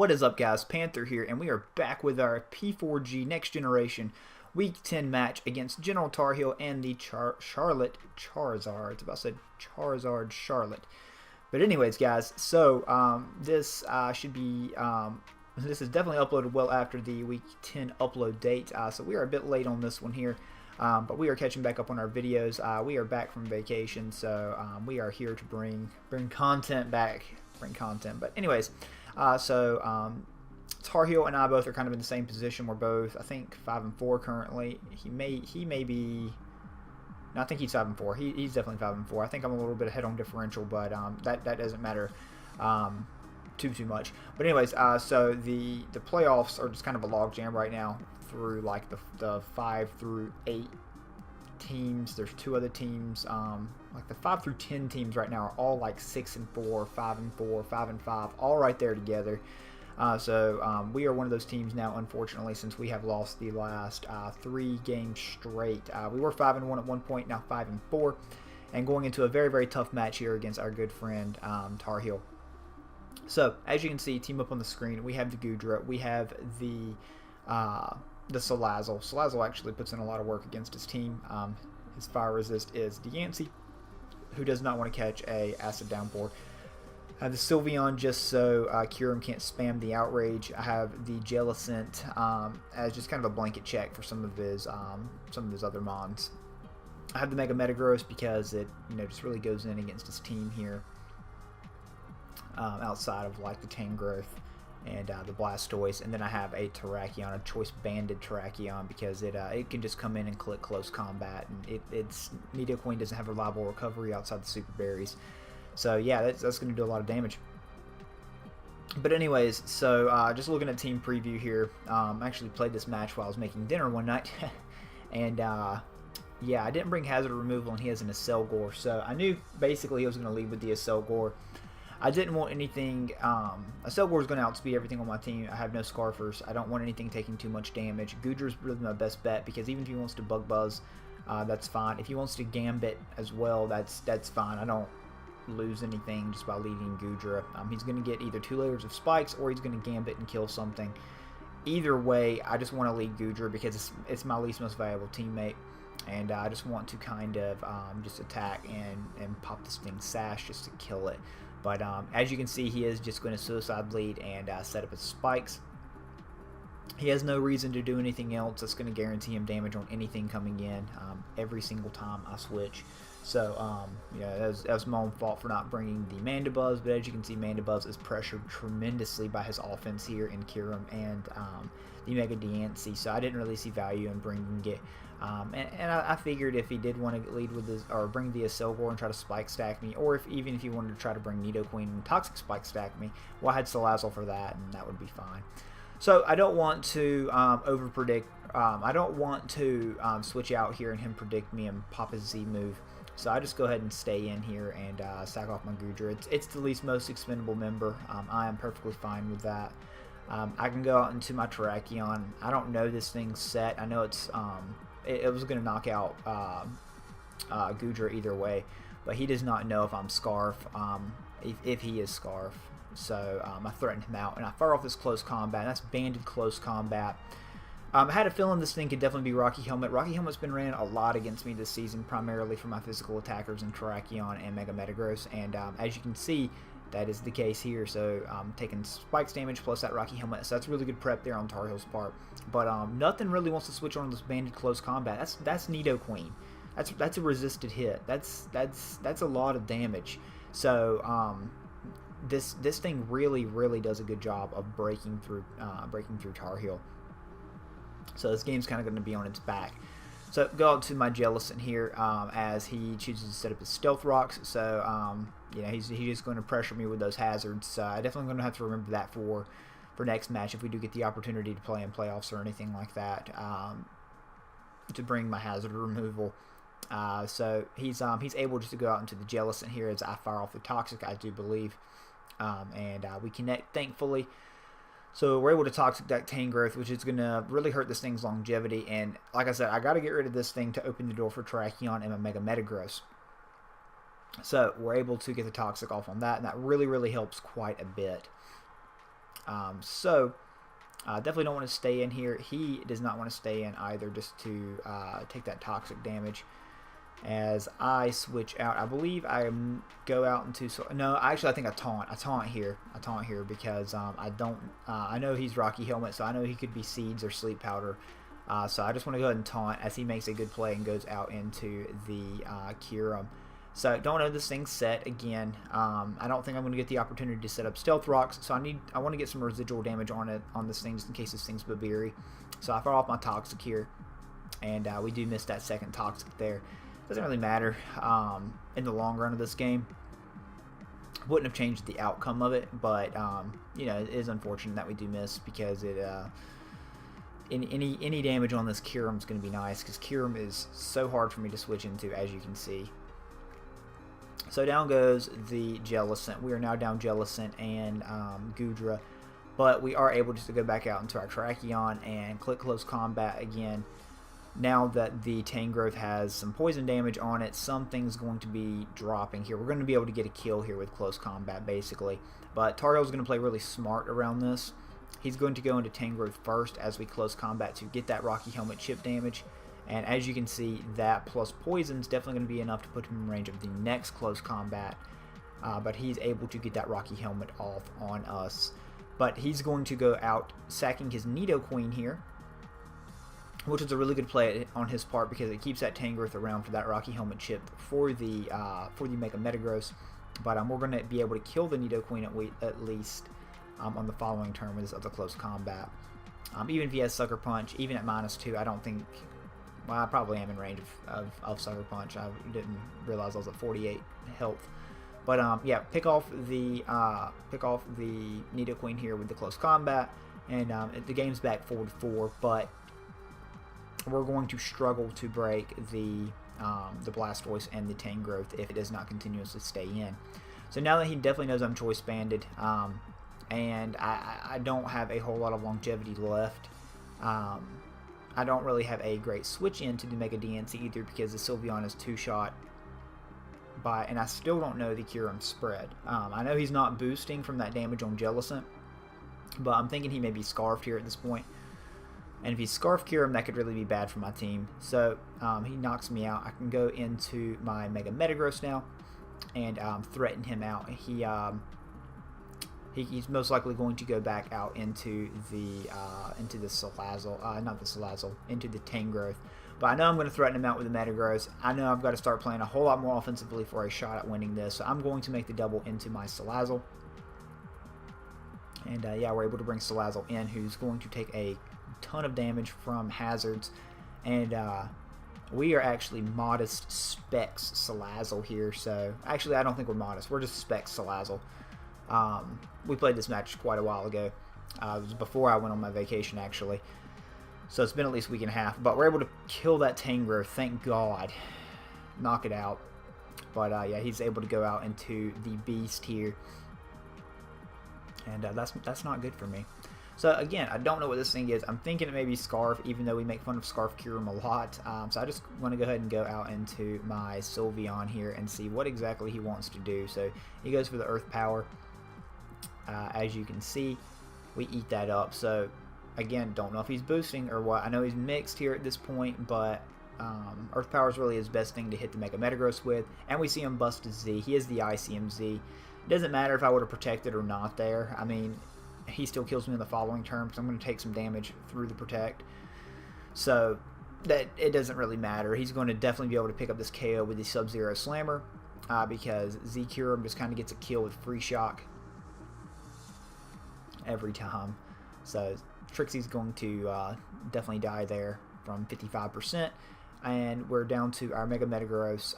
What is up, guys? Panther here, and we are back with our P4G Next Generation Week 10 match against General Tarheel and the Charlotte Charizards. About to say Charizard Charlotte. But anyways, guys, so this should be, this is definitely uploaded well after the Week 10 upload date, so we are a bit late on this one here. But we are catching back up on our videos. We are back from vacation, so we are here to bring content back. But anyways, Tarheel and I both are kind of in the same position. We're both, I think, 5-4 currently. He may be. No, I think he's 5-4. He's definitely 5-4. I think I'm a little bit ahead on differential, but that doesn't matter too much. But anyways, so the playoffs are just kind of a logjam right now through like the 5 through 8 teams. There's 2 other teams. Like the 5 through 10 teams right now are all like 6-4, 5-4, 5-5, all right there together. So we are one of those teams now, unfortunately, since we have lost the last 3 games straight. We were 5-1 at one point, now 5-4, and going into a very tough match here against our good friend Tarheel. So as you can see, team up on the screen, we have the Gudra, we have the Salazzle. Salazzle actually puts in a lot of work against his team. His fire resist is Yancey, who does not want to catch a acid downpour. I have the Sylveon just so Kyurem can't spam the outrage. I have the Jellicent as just kind of a blanket check for some of his other mons. I have the Mega Metagross because it just really goes in against his team here. Outside of like the Tangrowth and the Blastoise, and then I have a Terrakion, a choice banded Terrakion, because it can just come in and click close combat, and its Nidoqueen doesn't have reliable recovery outside the Super Berries. So yeah, that's going to do a lot of damage. But anyways, so just looking at team preview here, I actually played this match while I was making dinner one night, and yeah, I didn't bring hazard removal, and he has an Acelgor, so I knew basically he was going to lead with the Acelgor. I didn't want anything. Acelgor is going to outspeed everything on my team. I have no Scarfers. I don't want anything taking too much damage. Gudra is really my best bet, because even if he wants to Bug Buzz, that's fine. If he wants to Gambit as well, that's fine. I don't lose anything just by leading Gudra. He's going to get either 2 layers of spikes, or he's going to Gambit and kill something. Either way, I just want to lead Gudra because it's my least most valuable teammate, and I just want to kind of just attack and pop this thing Sash just to kill it. But as you can see, he is just going to suicide bleed and set up his spikes. He has no reason to do anything else that's going to guarantee him damage on anything coming in every single time I switch. So yeah, that was my own fault for not bringing the Mandibuzz, but as you can see, Mandibuzz is pressured tremendously by his offense here in Kyurem and the Mega Diancie, so I didn't really see value in bringing it. And I figured if he did want to lead with his, or bring the Acelgor and try to spike stack me, or even if he wanted to try to bring Nidoqueen and Toxic Spike stack me, well, I had Salazzle for that, and that would be fine. So I don't want to over predict. I don't want to switch out here and him predict me and pop his Z move. So I just go ahead and stay in here and sack off my Gudra. It's the least most expendable member. I am perfectly fine with that. I can go out into my Terrakion. I don't know this thing's set. I know it's it was going to knock out Gudra either way, but he does not know if I'm Scarf, if he is Scarf. So I threatened him out, and I fire off this close combat, and that's banded close combat. I had a feeling this thing could definitely be Rocky Helmet. Rocky Helmet's been ran a lot against me this season, primarily for my physical attackers in Terrakion and Mega Metagross, and as you can see, that is the case here. So I'm taking spikes damage plus that Rocky Helmet, so that's really good prep there on Tarheel's part. But nothing really wants to switch on this banded close combat. That's Nidoqueen. That's a resisted hit. That's a lot of damage. So this thing really does a good job of breaking through Tarheel. So this game's kind of going to be on its back. So go out to my Jellicent here as he chooses to set up his Stealth Rocks. So yeah, he's just going to pressure me with those hazards. I definitely going to have to remember that for next match if we do get the opportunity to play in playoffs or anything like that, to bring my hazard removal. So he's able just to go out into the Jellicent here as I fire off the Toxic, I do believe, and we connect thankfully. So we're able to Toxic that Tangrowth, which is going to really hurt this thing's longevity. And like I said, I got to get rid of this thing to open the door for Terrakion and my Mega Metagross. So we're able to get the Toxic off on that, and that really helps quite a bit. Definitely don't want to stay in here. He does not want to stay in either, just to take that toxic damage. As I switch out, I believe I go out into, no, actually I think I taunt here because I know he's Rocky Helmet, so I know he could be Seeds or Sleep Powder. So I just want to go ahead and taunt as he makes a good play and goes out into the Kyurem. So don't know this thing's set again. I don't think I'm going to get the opportunity to set up Stealth Rocks, so I want to get some residual damage on this thing just in case this thing's Babiri. So I fire off my Toxic here, and we do miss that second Toxic there. Doesn't really matter in the long run of this game. Wouldn't have changed the outcome of it, but you know, it is unfortunate that we do miss because it any damage on this Kyurem is going to be nice because Kyurem is so hard for me to switch into, as you can see. So down goes the Jellicent. We are now down Jellicent and Goodra, but we are able just to go back out into our Terrakion and click close combat again. Now that the Tangrowth has some poison damage on it, something's going to be dropping here. We're going to be able to get a kill here with close combat, basically. But Tarheel's going to play really smart around this. He's going to go into Tangrowth first as we close combat to get that Rocky Helmet chip damage. And as you can see, that plus poison is definitely going to be enough to put him in range of the next close combat. But he's able to get that Rocky Helmet off on us. But he's going to go out sacking his Nidoqueen here, which is a really good play on his part because it keeps that Tangrowth around for that Rocky Helmet chip for the Mega Metagross. But we're going to be able to kill the Nidoqueen at least on the following turn with this other close combat. Even if he has Sucker Punch, even at -2, I don't think... Well, I probably am in range of Sucker Punch. I didn't realize I was at 48 health. But yeah, pick off the Nidoqueen here with the close combat, and the game's back 4-4. But we're going to struggle to break the Blastoise and the Tangrowth if it does not continuously stay in. So now that he definitely knows I'm Choice Banded, and I don't have a whole lot of longevity left, I don't really have a great switch in to make a DNC either because the Sylveon is 2-shot. And I still don't know the Kyurem spread. I know he's not boosting from that damage on Jellicent, but I'm thinking he may be Scarfed here at this point. And if he's Scarf Kyurem, that could really be bad for my team. So he knocks me out. I can go into my Mega Metagross now and threaten him out. He's most likely going to go back out into the Salazzle, not the Salazzle, into the Tangrowth. But I know I'm going to threaten him out with the Metagross. I know I've got to start playing a whole lot more offensively for a shot at winning this. So I'm going to make the double into my Salazzle. And yeah, we're able to bring Salazzle in, who's going to take a ton of damage from Hazards. And we are actually modest Specs Salazzle here. So actually, I don't think we're modest. We're just Specs Salazzle. We played this match quite a while ago. It was before I went on my vacation, actually. So it's been at least a week and a half. But we're able to kill that Tangrowth, thank God. Knock it out. But yeah, he's able to go out into the Beast here. And that's not good for me. So again, I don't know what this thing is. I'm thinking it may be Scarf, even though we make fun of Scarf Kyurem a lot. So I just want to go ahead and go out into my Sylveon here and see what exactly he wants to do. So he goes for the Earth Power. As you can see, we eat that up. So again, don't know if he's boosting or what. I know he's mixed here at this point, but Earth Power is really his best thing to hit the Mega Metagross with. And we see him bust a Z. He is the ICMZ. It doesn't matter if I would have protected or not there. I mean, he still kills me in the following turn because I'm going to take some damage through the Protect. So that it doesn't really matter. He's going to definitely be able to pick up this KO with the Sub-Zero Slammer because Z-Kyurem just kind of gets a kill with Free Shock every time. So Trixie's going to definitely die there from 55%. And we're down to our Mega Metagross,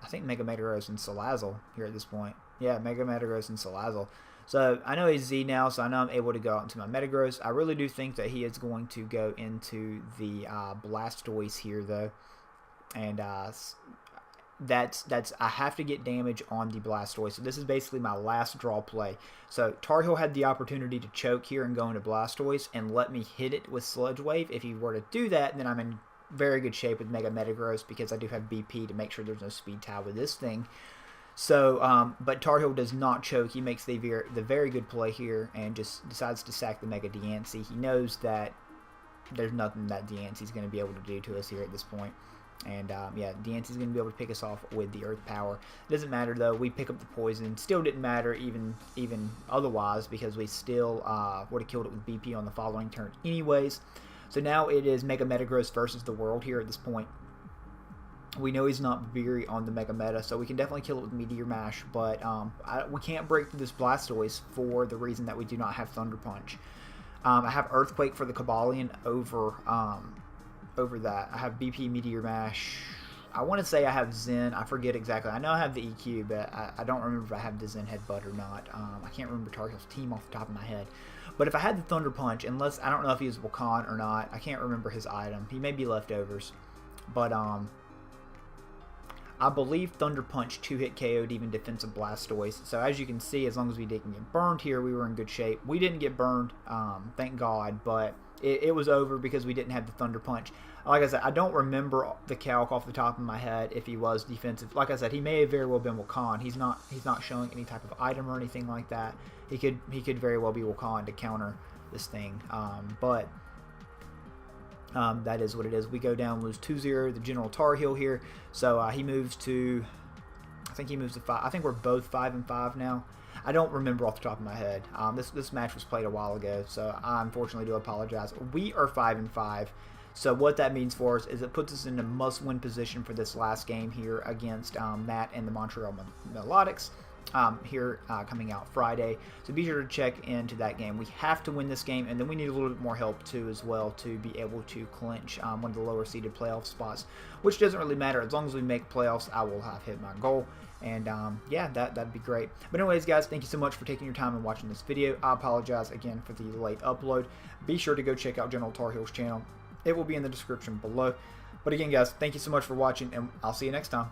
I think Mega Metagross and Salazzle here at this point. Yeah, Mega Metagross and Salazzle. So I know he's Z now, so I know I'm able to go out into my Metagross. I really do think that he is going to go into the Blastoise here, though. And that's I have to get damage on the Blastoise. So this is basically my last draw play. So Tarheel had the opportunity to choke here and go into Blastoise and let me hit it with Sludge Wave. If he were to do that, then I'm in very good shape with Mega Metagross because I do have BP to make sure there's no speed tie with this thing. So, but Tarheel does not choke. He makes the very good play here and just decides to sack the Mega Diancie. He knows that there's nothing that Diancie's going to be able to do to us here at this point. And yeah, Diancie's going to be able to pick us off with the Earth Power. It doesn't matter though. We pick up the poison. Still didn't matter even otherwise, because we still would have killed it with BP on the following turn anyways. So now it is Mega Metagross versus the world here at this point. We know he's not very on the Mega Meta, so we can definitely kill it with Meteor Mash, but we can't break through this Blastoise for the reason that we do not have Thunder Punch. I have Earthquake for the Cobalion over that. I have BP Meteor Mash. I want to say I have Zen. I forget exactly. I know I have the EQ, but I don't remember if I have the Zen Headbutt or not. I can't remember Tarheel's team off the top of my head. But if I had the Thunder Punch, unless I don't know if he was Volcan or not. I can't remember his item. He may be leftovers. But I believe Thunder Punch 2-hit KO'd even defensive Blastoise. So as you can see, as long as we didn't get burned here, we were in good shape. We didn't get burned, thank God, but it was over because we didn't have the Thunder Punch. Like I said, I don't remember the calc off the top of my head if he was defensive. Like I said, he may have very well been Volcan. He's not showing any type of item or anything like that. He could very well be Volcan to counter this thing. But that is what it is. We go down, lose 2-0. The General Tarheel here. So he moves to, I think he moves to 5. I think we're both 5-5 now. I don't remember off the top of my head. This match was played a while ago, so I unfortunately do apologize. We are 5-5. So what that means for us is it puts us in a must-win position for this last game here against Matt and the Montreal Melodics. Here coming out Friday, so be sure to check into that game. We have to win this game, and then we need a little bit more help too as well to be able to clinch one of the lower seeded playoff spots, which doesn't really matter. As long as we make playoffs, I will have hit my goal, and yeah, that'd be great. But anyways, guys, thank you so much for taking your time and watching this video. I apologize again for the late upload. Be sure to go check out General Tarheel's channel. It will be in the description below. But again, guys, thank you so much for watching, and I'll see you next time.